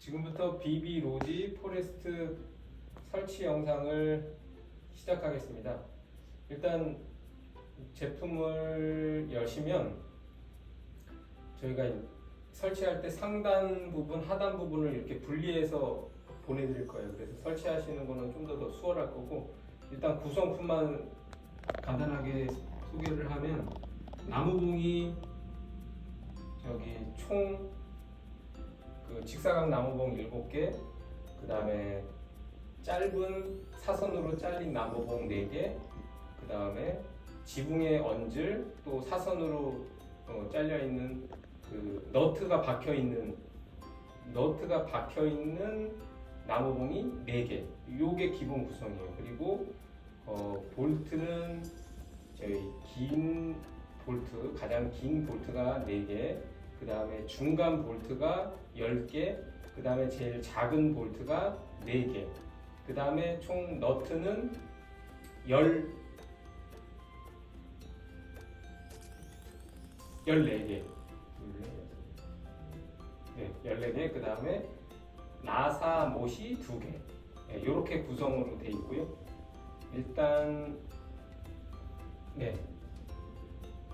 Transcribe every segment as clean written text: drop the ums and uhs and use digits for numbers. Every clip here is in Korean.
지금부터 BB 로지 포레스트 설치 영상을 시작하겠습니다. 일단 제품을 여시면 저희가 설치할 때 상단 부분, 하단 부분을 이렇게 분리해서 보내드릴 거예요. 그래서 설치하시는 거는 좀 더 수월할 거고, 일단 구성품만 간단하게 소개를 하면 나무봉이 저기 총 직사각 나무봉 7개, 그 다음에 짧은 사선으로 잘린 나무봉 4개, 그 다음에 지붕에 얹을 또 사선으로 잘려 있는 그 너트가 박혀 있는 나무봉이 4개. 요게 기본 구성이에요. 그리고 볼트는 저희 긴 볼트, 가장 긴 볼트가 4개, 그 다음에 중간 볼트가 10개, 그 다음에 제일 작은 볼트가 4개, 그 다음에 총 너트는 14개. 네, 14개. 그 다음에 나사 못이 2개. 네, 이렇게 구성으로 되어 있고요. 일단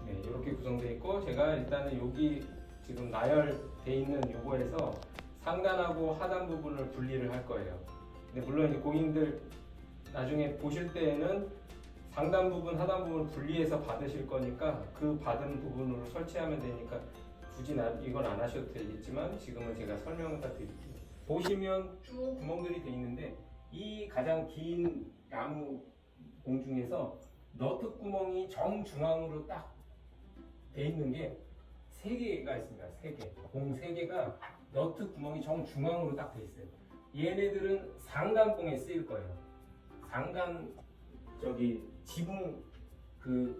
이렇게 구성되어 있고, 제가 일단은 여기 지금 나열되어 있는 요거에서 상단하고 하단 부분을 분리를 할 거예요. 근데 물론 이제 고객님들 나중에 보실 때에는 상단 부분, 하단 부분을 분리해서 받으실 거니까 그 받은 부분으로 설치하면 되니까 굳이 이건 안 하셔도 되겠지만 지금은 제가 설명을 다 드릴게요. 보시면 쭉 구멍들이 되어 있는데, 이 가장 긴 나무 봉 중에서 너트 구멍이 정중앙으로 딱 되어 있는 게 3개가 있습니다. 3개. 봉 3개가 너트 구멍이 정중앙으로 딱 되어 있어요. 얘네들은 상단봉에 쓰일 거예요. 상단 지붕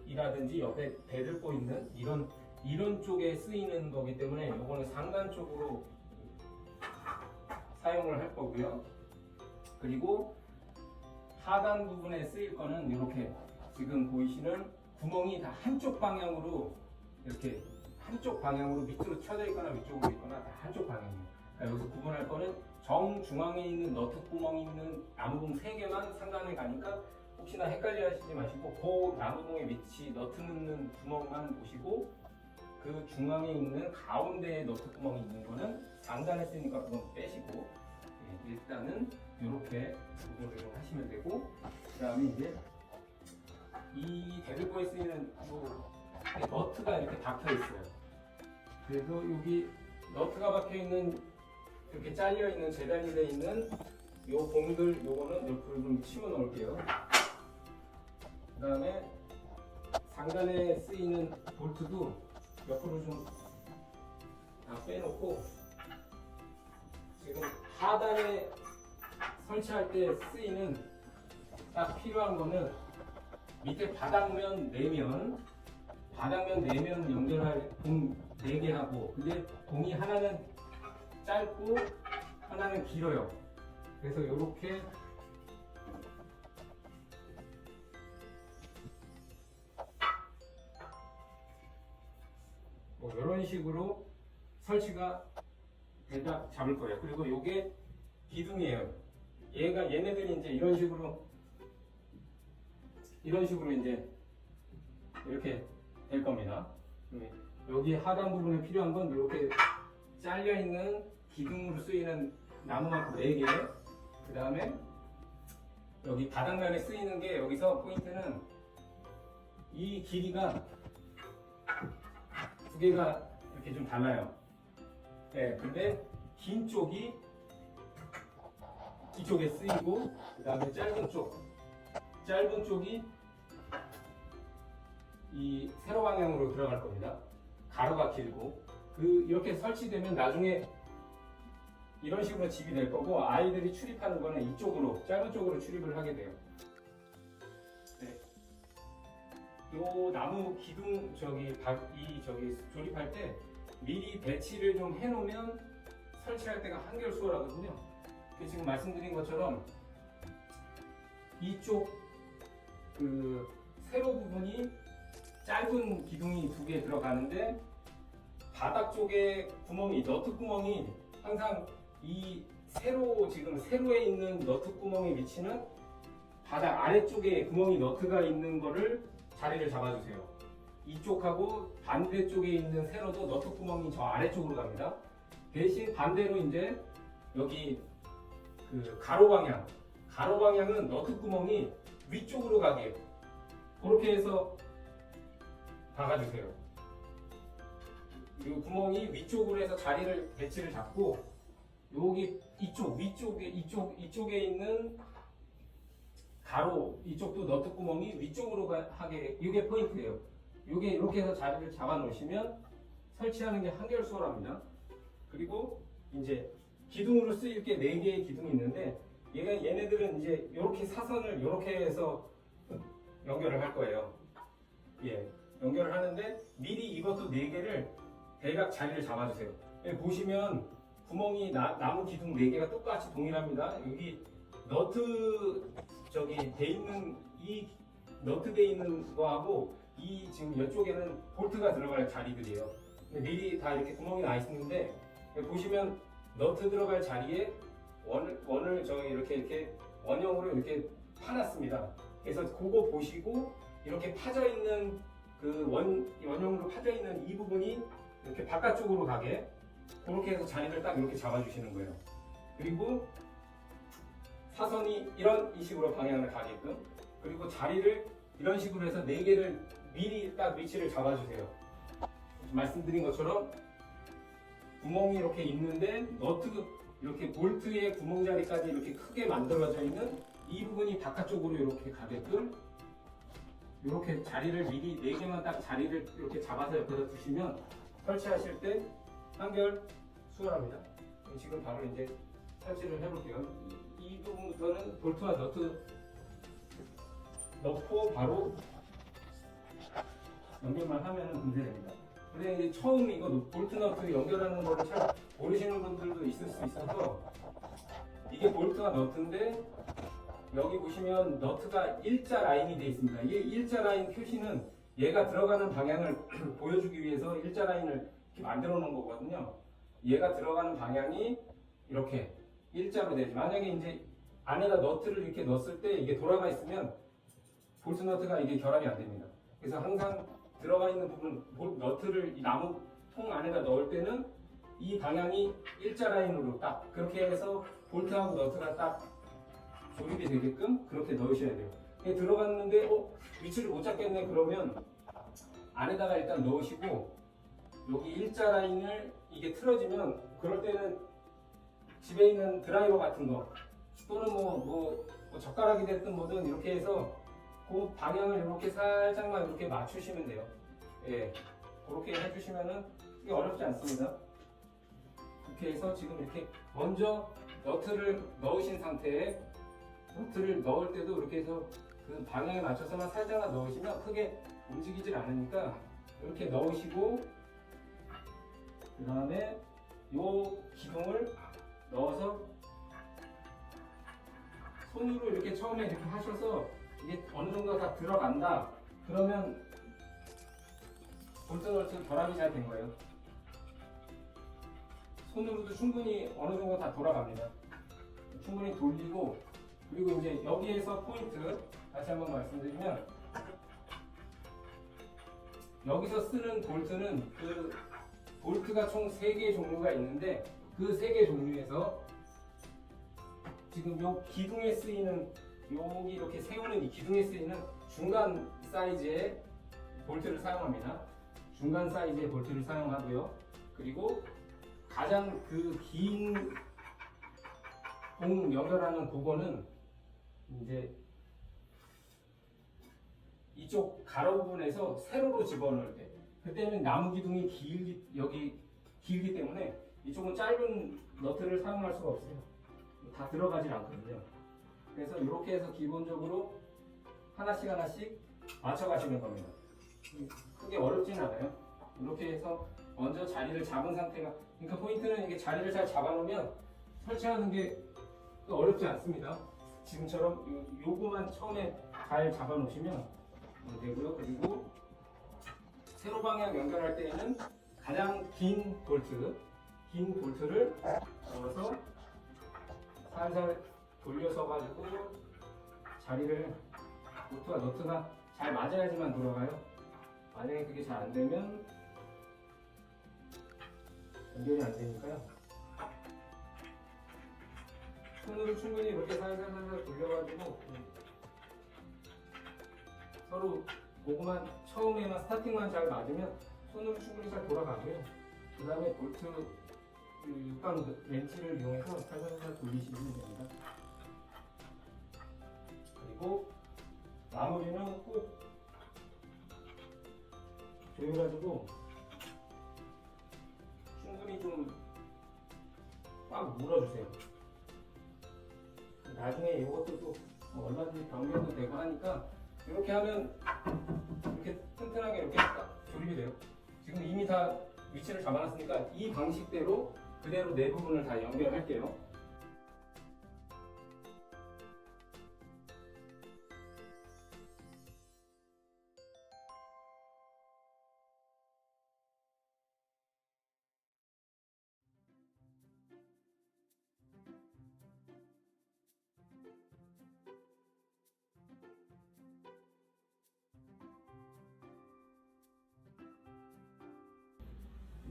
이라든지 옆에 대들보 있는 이런 쪽에 쓰이는 거기 때문에 이거는 상단 쪽으로 사용을 할 거고요. 그리고 하단 부분에 쓰일 거는 이렇게 지금 보이시는 구멍이 다 한쪽 방향으로 이렇게 한쪽 방향으로 밑으로 쳐져 있거나 위쪽으로 있거나 다 한쪽 방향이에요. 그러니까 여기서 구분할 거는 정중앙에 있는 너트 구멍이 있는 나무봉 3개만 상단에 가니까 혹시나 헷갈려 하시지 마시고, 그 나무봉의 위치 너트 넣는 구멍만 보시고, 그 중앙에 있는 가운데에 너트 구멍이 있는 거는 상단에 쓰니까 그건 빼시고, 일단은 이렇게 구분을 하시면 되고, 그 다음에 이제 이 대들보에 쓰이는 너트가 이렇게 박혀 있어요. 그래서 여기 너트가 박혀 있는, 이렇게 잘려 있는, 재단이 되어 있는 요 봉들, 요거는 옆으로 좀 치워 놓을게요. 그 다음에 상단에 쓰이는 볼트도 옆으로 좀 다 빼놓고, 지금 하단에 설치할 때 쓰이는 딱 필요한 거는 밑에 바닥면 내면 연결할 봉 4개 하고, 근데 봉이 하나는 짧고 하나는 길어요. 그래서 이렇게 이런 식으로 설치가 대략 잡을 거예요. 그리고 이게 기둥이에요. 얘네들이 이제 이런 식으로 이제 이렇게 될 겁니다. 여기 하단 부분에 필요한 건 이렇게 잘려 있는 기둥으로 쓰이는 나무만큼 4개, 그 다음에 여기 바닥면에 쓰이는 게, 여기서 포인트는 이 길이가 2개가 이렇게 좀 달라요. 네, 근데 긴 쪽이 이쪽에 쓰이고, 그 다음에 짧은 쪽이 이 세로 방향으로 들어갈 겁니다. 가로가 길고, 이렇게 설치되면 나중에 이런 식으로 집이 될 거고, 아이들이 출입하는 거는 이쪽으로, 짧은 쪽으로 출입을 하게 돼요. 네. 요 나무 기둥 조립할 때 미리 배치를 좀 해놓으면 설치할 때가 한결 수월하거든요. 지금 말씀드린 것처럼 이쪽 세로 부분이 짧은 기둥이 2개 들어가는데, 바닥 쪽에 구멍이, 너트 구멍이 항상 이 세로 지금 세로에 있는 너트 구멍의 위치는 바닥 아래쪽에 구멍이 너트가 있는 거를 자리를 잡아주세요. 이쪽하고 반대쪽에 있는 세로도 너트 구멍이 저 아래쪽으로 갑니다. 대신 반대로 이제 여기 그 가로 방향은 너트 구멍이 위쪽으로 가게 그렇게 해서 박아주세요. 이 구멍이 위쪽으로 해서 자리를 배치를 잡고 여기 이쪽에 있는 가로 이쪽도 너트 구멍이 위쪽으로 하게 이게 포인트예요. 이게 이렇게 해서 자리를 잡아 놓으시면 설치하는 게 한결 수월합니다. 그리고 이제 기둥으로 쓰일 게 4개의 기둥이 있는데 얘네들은 이제 이렇게 사선을 이렇게 해서 연결을 할 거예요. 예, 연결을 하는데 미리 이것도 4개를 대략 자리를 잡아주세요. 여기 보시면 구멍이 나무 기둥 4개가 똑같이 동일합니다. 여기 너트 돼 있는 이 너트 돼 있는 거하고 이 지금 이쪽에는 볼트가 들어갈 자리들이에요. 미리 다 이렇게 구멍이 나 있는데 보시면 너트 들어갈 자리에 원을 저기 이렇게 원형으로 이렇게 파놨습니다. 그래서 그거 보시고 이렇게 파져 있는 그 원형으로 파져 있는 이 부분이 이렇게 바깥쪽으로 가게 그렇게 해서 자리를 딱 이렇게 잡아주시는 거예요. 그리고 사선이 이런 식으로 방향을 가게끔 그리고 자리를 이런 식으로 해서 4개를 미리 딱 위치를 잡아주세요. 말씀드린 것처럼 구멍이 이렇게 있는데 너트 이렇게 볼트의 구멍 자리까지 이렇게 크게 만들어져 있는 이 부분이 바깥쪽으로 이렇게 가게끔 이렇게 자리를 미리 4개만 딱 자리를 이렇게 잡아서 옆에다 두시면 설치하실 때 한결 수월합니다. 지금 바로 이제 설치를 해볼게요. 이 부분부터는 볼트와 너트 넣고 바로 연결만 하면 금세됩니다. 근데 이제 처음 이거 볼트 너트 연결하는 거를 잘 모르시는 분들도 있을 수 있어서 이게 볼트와 너트인데 여기 보시면 너트가 일자 라인이 되어 있습니다. 이 일자 라인 표시는 얘가 들어가는 방향을 보여주기 위해서 일자 라인을 이렇게 만들어 놓은 거거든요. 얘가 들어가는 방향이 이렇게 일자로 되지. 만약에 이제 안에다 너트를 이렇게 넣었을 때 이게 돌아가 있으면 볼트 너트가 이게 결합이 안 됩니다. 그래서 항상 들어가 있는 부분 너트를 이 나무 통 안에다 넣을 때는 이 방향이 일자 라인으로 딱 그렇게 해서 볼트하고 너트가 딱 조립이 되게끔 그렇게 넣으셔야 돼요. 들어갔는데 위치를 못 잡겠네 그러면 안에다가 일단 넣으시고 여기 일자 라인을 이게 틀어지면 그럴 때는 집에 있는 드라이버 같은 거 또는 뭐 젓가락이 됐든 뭐든 이렇게 해서 그 방향을 이렇게 살짝만 이렇게 맞추시면 돼요. 예, 그렇게 해주시면은 이게 어렵지 않습니다. 이렇게 해서 지금 이렇게 먼저 너트를 넣으신 상태에 너트를 넣을 때도 이렇게 해서 그 방향에 맞춰서만 살짝만 넣으시면 크게 움직이질 않으니까 이렇게 넣으시고 그 다음에 이 기둥을 넣어서 손으로 이렇게 처음에 이렇게 하셔서 이게 어느 정도 다 들어간다 그러면 볼트 너트 결합이 잘 된 거예요. 손으로도 충분히 어느 정도 다 돌아갑니다. 충분히 돌리고 그리고 이제 여기에서 포인트 다시 한번 말씀드리면 여기서 쓰는 볼트는 그 볼트가 총 3개의 종류가 있는데 그 3개 종류에서 지금 요 기둥에 쓰이는 여기 이렇게 세우는 이 기둥에 쓰이는 중간 사이즈의 볼트를 사용합니다. 중간 사이즈의 볼트를 사용하고요. 그리고 가장 그 긴 공 연결하는 그거는 이제 이쪽 가로 부분에서 세로로 집어넣을 때 그때는 나무 기둥이 길기 때문에 이쪽은 짧은 너트를 사용할 수가 없어요. 다 들어가질 않거든요. 그래서 이렇게 해서 기본적으로 하나씩 맞춰가시는 겁니다. 크게 어렵진 않아요. 이렇게 해서 먼저 자리를 잡은 상태가 그러니까 포인트는 이게 자리를 잘 잡아놓으면 설치하는 게 어렵지 않습니다. 지금처럼 요거만 처음에 잘 잡아놓으시면 되고요. 그리고 세로 방향 연결할 때에는 가장 긴 볼트를 넣어서 살살 돌려서 가지고 자리를 너트가 잘 맞아야지만 돌아가요. 만약에 그게 잘 안 되면 연결이 안 되니까요. 손으로 충분히 이렇게 살살 돌려가지고 서로 그거만 처음에만 스타팅만 잘 맞으면 손으로 충분히 잘 돌아가고요. 그 다음에 볼트 육각 렌치를 이용해서 살살 돌리시면 됩니다. 그리고 마무리는 꼭 조여가지고 충분히 좀 꽉 물어주세요. 나중에 이것도 또 얼마든지 변경도 되고 하니까 이렇게 하면 이렇게 튼튼하게 이렇게 딱 조립이 돼요. 지금 이미 다 위치를 잡아놨으니까 이 방식대로 그대로 네 부분을 다 연결할게요.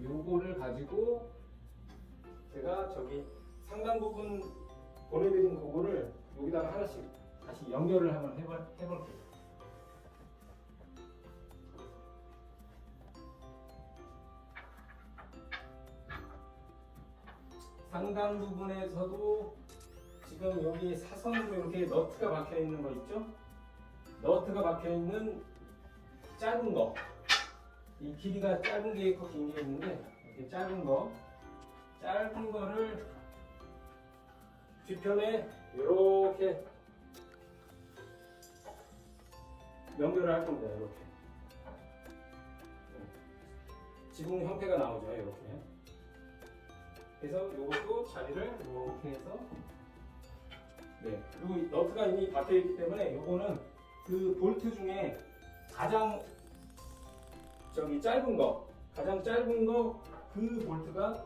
요거를 가지고 제가 저기 상단 부분 보내드린 그거를 여기다가 하나씩 다시 연결을 한번 해볼게요. 상단 부분에서도 지금 여기 사선으로 이렇게 너트가 박혀 있는 거 있죠? 너트가 박혀 있는 짧은 거. 이 길이가 짧은 게 있고 긴 게 있는데 이렇게 짧은 거를 뒤편에 이렇게 연결을 할 겁니다. 이렇게 지붕 형태가 나오죠. 이렇게. 그래서 이것도 자리를 이렇게 해서 그리고 너트가 이미 박혀 있기 때문에 이거는 그 볼트 중에 가장 짧은 거 그 볼트가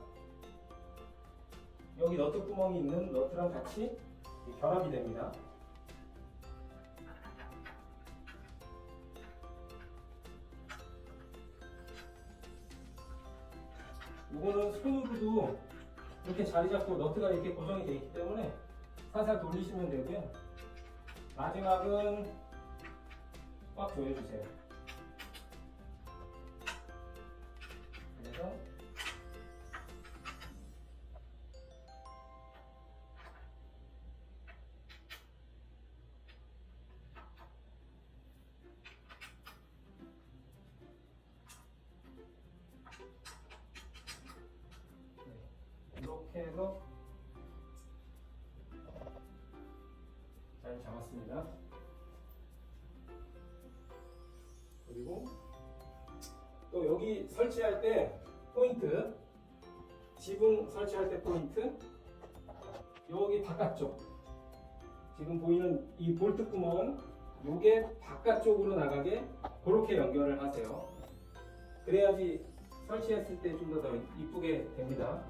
여기 너트 구멍이 있는 너트랑 같이 결합이 됩니다. 이거는 손으로도 이렇게 자리 잡고 너트가 이렇게 고정이 되어 있기 때문에 살살 돌리시면 되고요. 마지막은 꽉 조여주세요. 그래서 이렇게 해서 잘 잡았습니다. 그리고 또 여기 설치할 때 포인트, 지붕 설치할 때 포인트, 여기 바깥쪽 지금 보이는 이 볼트 구멍 요게 바깥쪽으로 나가게 그렇게 연결을 하세요. 그래야지 설치했을 때 좀 더 이쁘게 됩니다.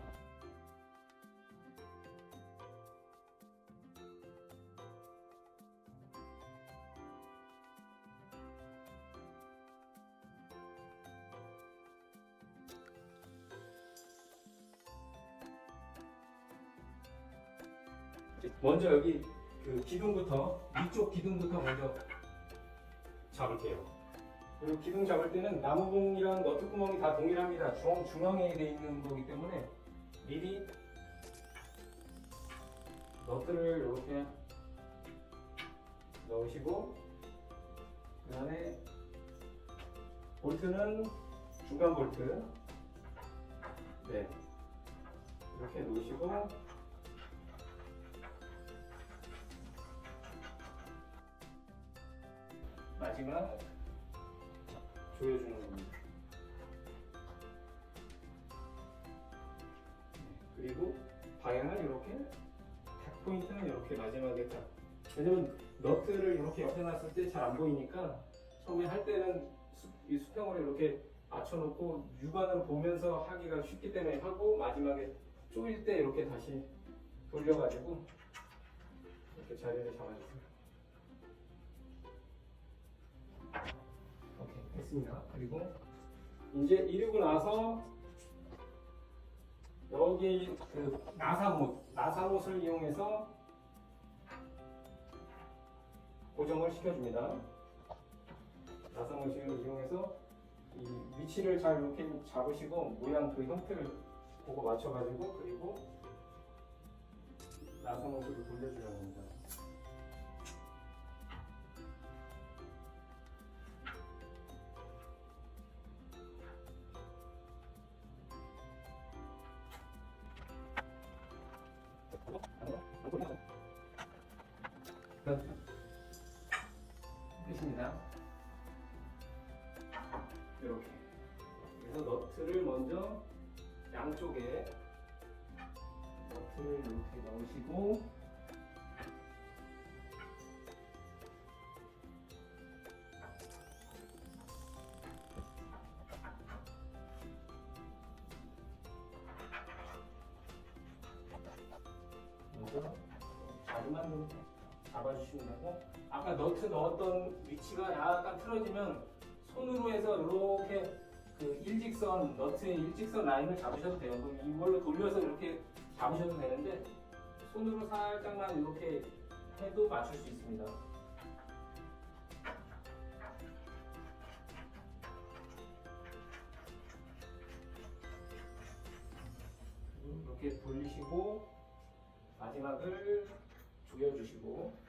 먼저 여기 그 기둥부터 위쪽 기둥부터 먼저 잡을게요. 그리고 기둥 잡을 때는 나무봉이랑 너트 구멍이 다 동일합니다. 중앙에 되어 있는 거기 때문에 미리 너트를 이렇게 넣으시고 그 다음에 볼트는 중간 볼트 이렇게 놓으시고 마지막 조여주는 겁니다. 그리고 방향을 이렇게 탁 포인트는 이렇게 마지막에 딱. 왜냐면 너트를 이렇게 옆에 놨을 때 잘 안 보이니까 처음에 할 때는 이 수평으로 이렇게 맞춰놓고 육안으로 보면서 하기가 쉽기 때문에 하고 마지막에 조일 때 이렇게 다시 돌려가지고 이렇게 자리를 잡아주세요. 오케이, 됐습니다. 그리고 이제 이러고 나서 여기 그 나사못을 이용해서 고정을 시켜줍니다. 나사못을 이용해서 이 위치를 잘 이렇게 잡으시고 모양 그 형태를 보고 맞춰가지고 그리고 나사못으로 돌려주려고 합니다. 끝입니다. 이렇게. 그래서 너트를 먼저 양쪽에 너트를 이렇게 넣으시고 먼저 자리만 좀 잡아주시면 되고 아까 너트 넣었던 위치가 약간 틀어지면 손으로 해서 이렇게 그 일직선 너트의 일직선 라인을 잡으셔도 돼요. 그럼 이걸로 돌려서 이렇게 잡으셔도 되는데 손으로 살짝만 이렇게 해도 맞출 수 있습니다. 이렇게 돌리시고 마지막을 조여주시고